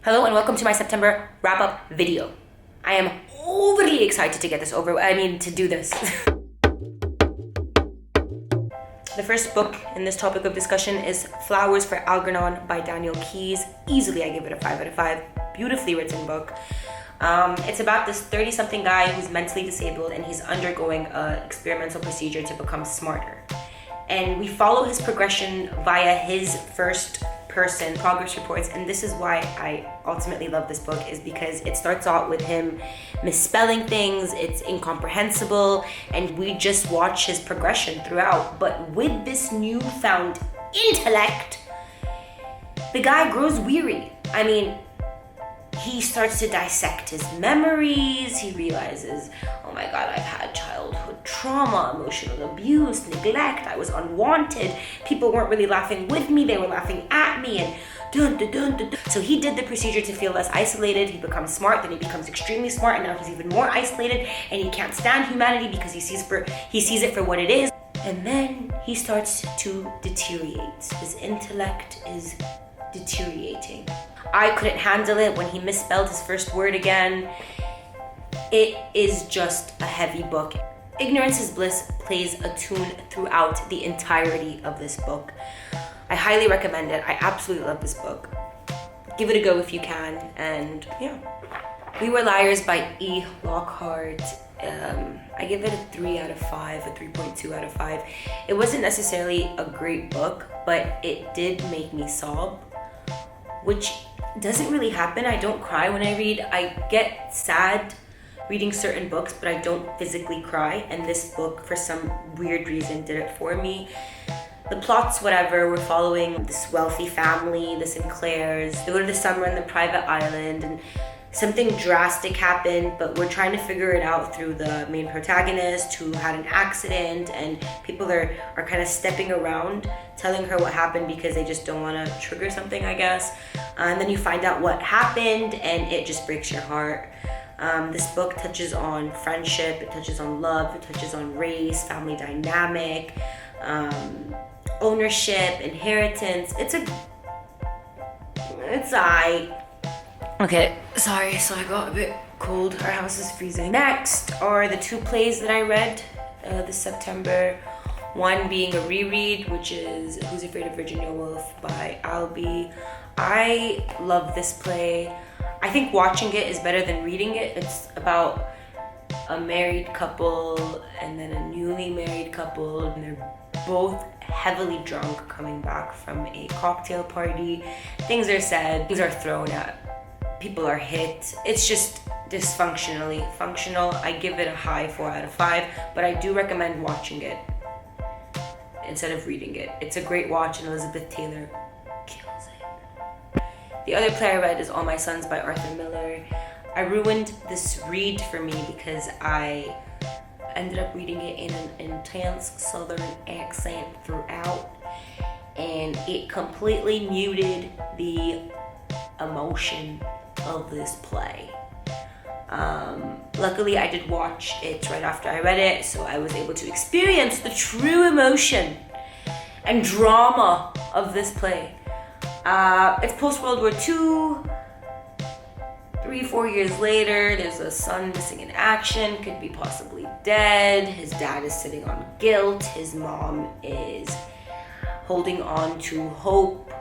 Hello and welcome to my September wrap-up video. I am overly excited to get this to do this. The first book in this topic of discussion is Flowers for Algernon by Daniel Keyes. Easily, I give it a 5 out of 5. Beautifully written book. It's about this 30-something guy who's mentally disabled and he's undergoing an experimental procedure to become smarter. And we follow his progression via his first-person progress reports, and this is why I ultimately love this book, is because it starts out with him misspelling things, it's incomprehensible, and we just watch his progression throughout. But with this newfound intellect, the guy grows weary. He starts to dissect his memories. He realizes, oh my God, I've had childhood trauma, emotional abuse, neglect. I was unwanted. People weren't really laughing with me. They were laughing at me, and dun, dun, dun, dun, dun. So he did the procedure to feel less isolated. He becomes smart, then he becomes extremely smart, and now he's even more isolated, and he can't stand humanity because he sees it for what it is. And then he starts to deteriorate. His intellect is deteriorating. I couldn't handle it when he misspelled his first word again. It is just a heavy book. Ignorance is Bliss plays a tune throughout the entirety of this book. I highly recommend it. I absolutely love this book. Give it a go if you can, and yeah. We Were Liars by E. Lockhart. I give it a 3 out of 5, a 3.2 out of 5. It wasn't necessarily a great book, but it did make me sob, which doesn't really happen. I don't cry when I read. I get sad reading certain books, but I don't physically cry, and this book, for some weird reason, did it for me. The plot's whatever. We're following this wealthy family, the Sinclairs. They go to the summer on the private island, and something drastic happened, but we're trying to figure it out through the main protagonist who had an accident, and people are kind of stepping around telling her what happened because they just don't want to trigger something, I guess. And then you find out what happened, and it just breaks your heart. This book touches on friendship, it touches on love, it touches on race, family dynamic, ownership, inheritance. It's Okay, sorry, so I got a bit cold. Our house is freezing. Next are the 2 plays that I read this September. One being a reread, which is Who's Afraid of Virginia Woolf by Albee. I love this play. I think watching it is better than reading it. It's about a married couple and then a newly married couple, and they're both heavily drunk coming back from a cocktail party. Things are said, things are thrown at, people are hit. It's just dysfunctionally functional. I give it a high 4 out of 5, but I do recommend watching it instead of reading it. It's a great watch, and Elizabeth Taylor kills it. The other play I read is All My Sons by Arthur Miller. I ruined this read for me because I ended up reading it in an intense southern accent throughout, and it completely muted the emotion of this play. Luckily, I did watch it right after I read it, so I was able to experience the true emotion and drama of this play. It's post-World War II. 3-4 years later, there's a son missing in action, could be possibly dead. His dad is sitting on guilt. His mom is holding on to hope.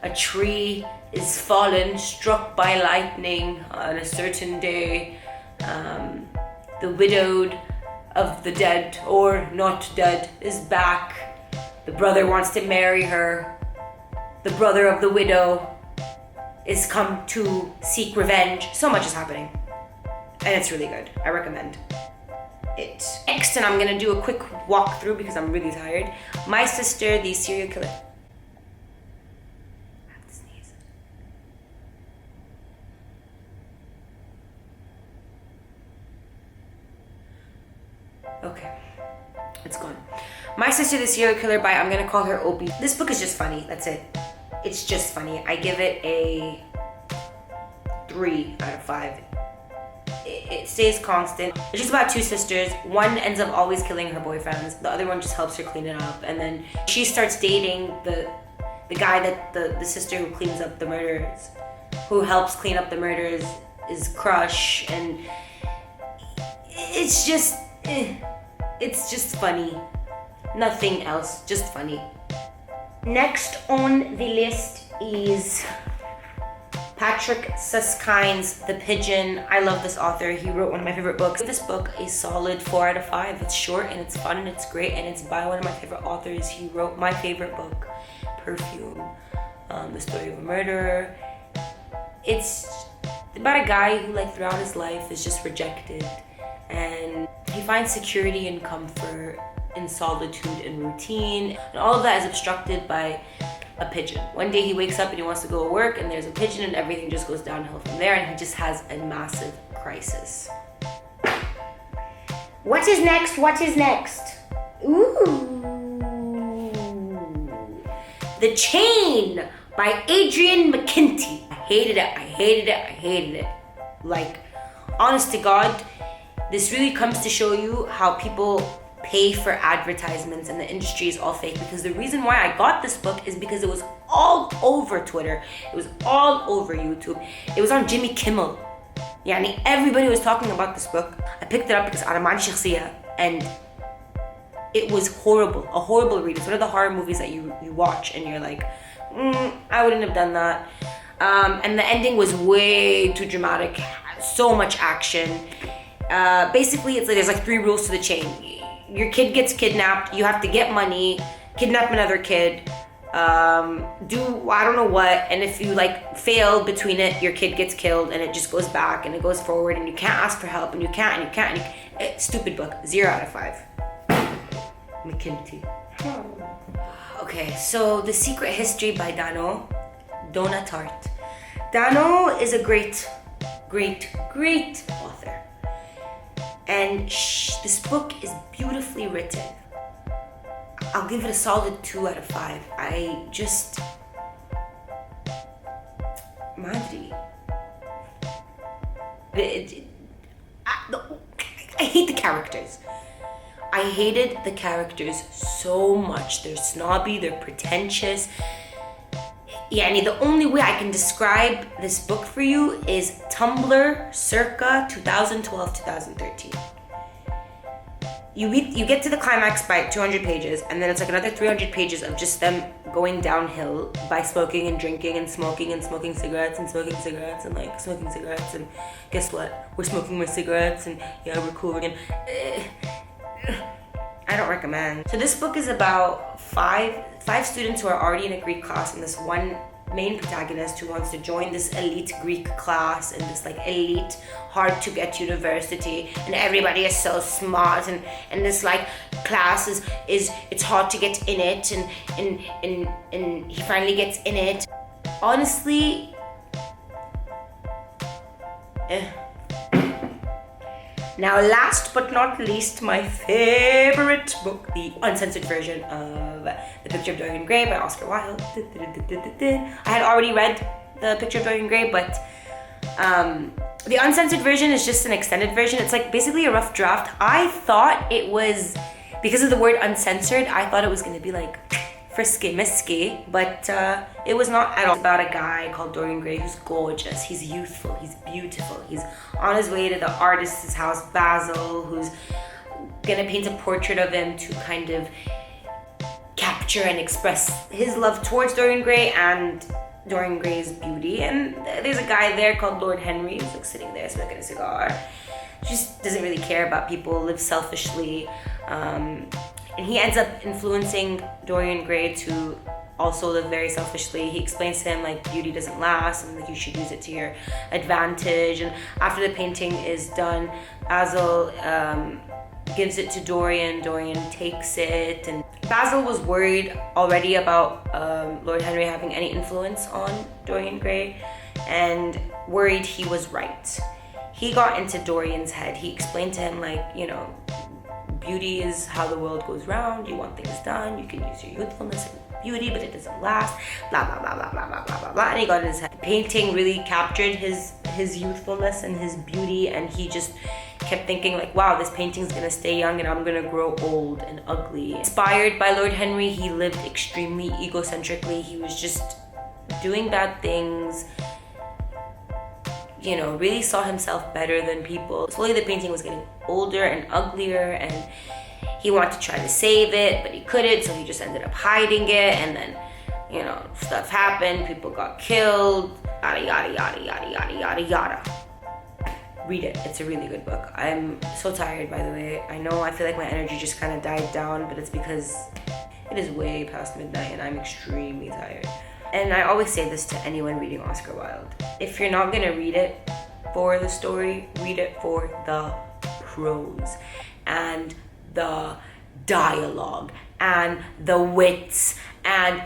A tree is fallen, struck by lightning on a certain day. The widowed of the dead, or not dead, is back. The brother wants to marry her. The brother of the widow is come to seek revenge. So much is happening, and it's really good. I recommend it. Next, and I'm gonna do a quick walkthrough because I'm really tired. My Sister, the Serial Killer. Okay, it's gone. My Sister, the Serial Killer by, I'm gonna call her Opie. This book is just funny, that's it. It's just funny. I give it a 3 out of 5. It stays constant. It's just about 2 sisters. One ends up always killing her boyfriends. The other one just helps her clean it up. And then she starts dating the guy that the sister who cleans up the murders, who helps clean up the murders is Crush, and it's just funny. Nothing else, just funny. Next on the list is Patrick Susskind's The Pigeon. I love this author. He wrote one of my favorite books. This book is solid 4 out of 5. It's short and it's fun and it's great, and it's by one of my favorite authors. He wrote my favorite book, Perfume, the story of a murderer. It's about a guy who, like, throughout his life is just rejected, and he finds security and comfort in solitude and routine, and all of that is obstructed by a pigeon. One day he wakes up and he wants to go to work, and there's a pigeon, and everything just goes downhill from there, and he just has a massive crisis. What is next? What is next? Ooh. The Chain by Adrian McKinty. I hated it. Like, honest to God, this really comes to show you how people pay for advertisements and the industry is all fake, because the reason why I got this book is because it was all over Twitter, it was all over YouTube, it was on Jimmy Kimmel. Yani everybody was talking about this book. I picked it up because أنا ما عندي شخصية, and it was horrible, a horrible read. It's one of the horror movies that you watch and you're like, I wouldn't have done that. And the ending was way too dramatic, so much action. Basically, it's like there's like 3 rules to the chain. Your kid gets kidnapped, you have to get money, kidnap another kid, do I don't know what, and if you like fail between it, your kid gets killed, and it just goes back and it goes forward, and you can't ask for help, and you can't. Stupid book, 0 out of 5. McKinty. Okay, so The Secret History by Donna Tartt. Dano is a great author. And this book is beautifully written. I'll give it a solid 2 out of 5. I just... Madri. I hate the characters. I hated the characters so much. They're snobby, they're pretentious. Yani, the only way I can describe this book for you is Tumblr circa 2012-2013. You get to the climax by 200 pages, and then it's like another 300 pages of just them going downhill by smoking and drinking and smoking cigarettes and smoking cigarettes and like smoking cigarettes, and guess what? We're smoking more cigarettes, and yeah, we're cool again. I don't recommend. So this book is about five students who are already in a Greek class, and this one main protagonist who wants to join this elite Greek class in this like elite hard to get university, and everybody is so smart, and this like class is it's hard to get in it, and he finally gets in it. Honestly, Now, last but not least, my favorite book, the uncensored version of The Picture of Dorian Gray by Oscar Wilde. I had already read The Picture of Dorian Gray, but the uncensored version is just an extended version. It's like basically a rough draft. I thought it was, because of the word uncensored, I thought it was going to be like frisky, misky, but it was not at all. It's about a guy called Dorian Gray who's gorgeous, he's youthful, he's beautiful, he's on his way to the artist's house, Basil, who's gonna paint a portrait of him to kind of capture and express his love towards Dorian Gray and Dorian Gray's beauty. And there's a guy there called Lord Henry who's like sitting there smoking a cigar, just doesn't really care about people, lives selfishly, and he ends up influencing Dorian Gray to also live very selfishly. He explains to him like beauty doesn't last, and like you should use it to your advantage. And after the painting is done, Basil gives it to Dorian. Dorian takes it, and Basil was worried already about Lord Henry having any influence on Dorian Gray, and worried he was right. He got into Dorian's head. He explained to him like, you know, beauty is how the world goes round. You want things done, you can use your youthfulness and beauty, but it doesn't last, blah blah blah blah blah blah blah blah blah. And he got in his head. The painting really captured his youthfulness and his beauty, and he just kept thinking like, wow, this painting's gonna stay young and I'm gonna grow old and ugly. Inspired by Lord Henry, he lived extremely egocentrically. He was just doing bad things, you know, really saw himself better than people. Slowly the painting was getting older and uglier, and he wanted to try to save it, but he couldn't, so he just ended up hiding it, and then, you know, stuff happened, people got killed, yada, yada, yada, yada, yada, yada, yada. Read it, it's a really good book. I'm so tired, by the way. I know I feel like my energy just kind of died down, but it's because it is way past midnight and I'm extremely tired. And I always say this to anyone reading Oscar Wilde. If you're not gonna read it for the story, read it for the prose and the dialogue and the wits and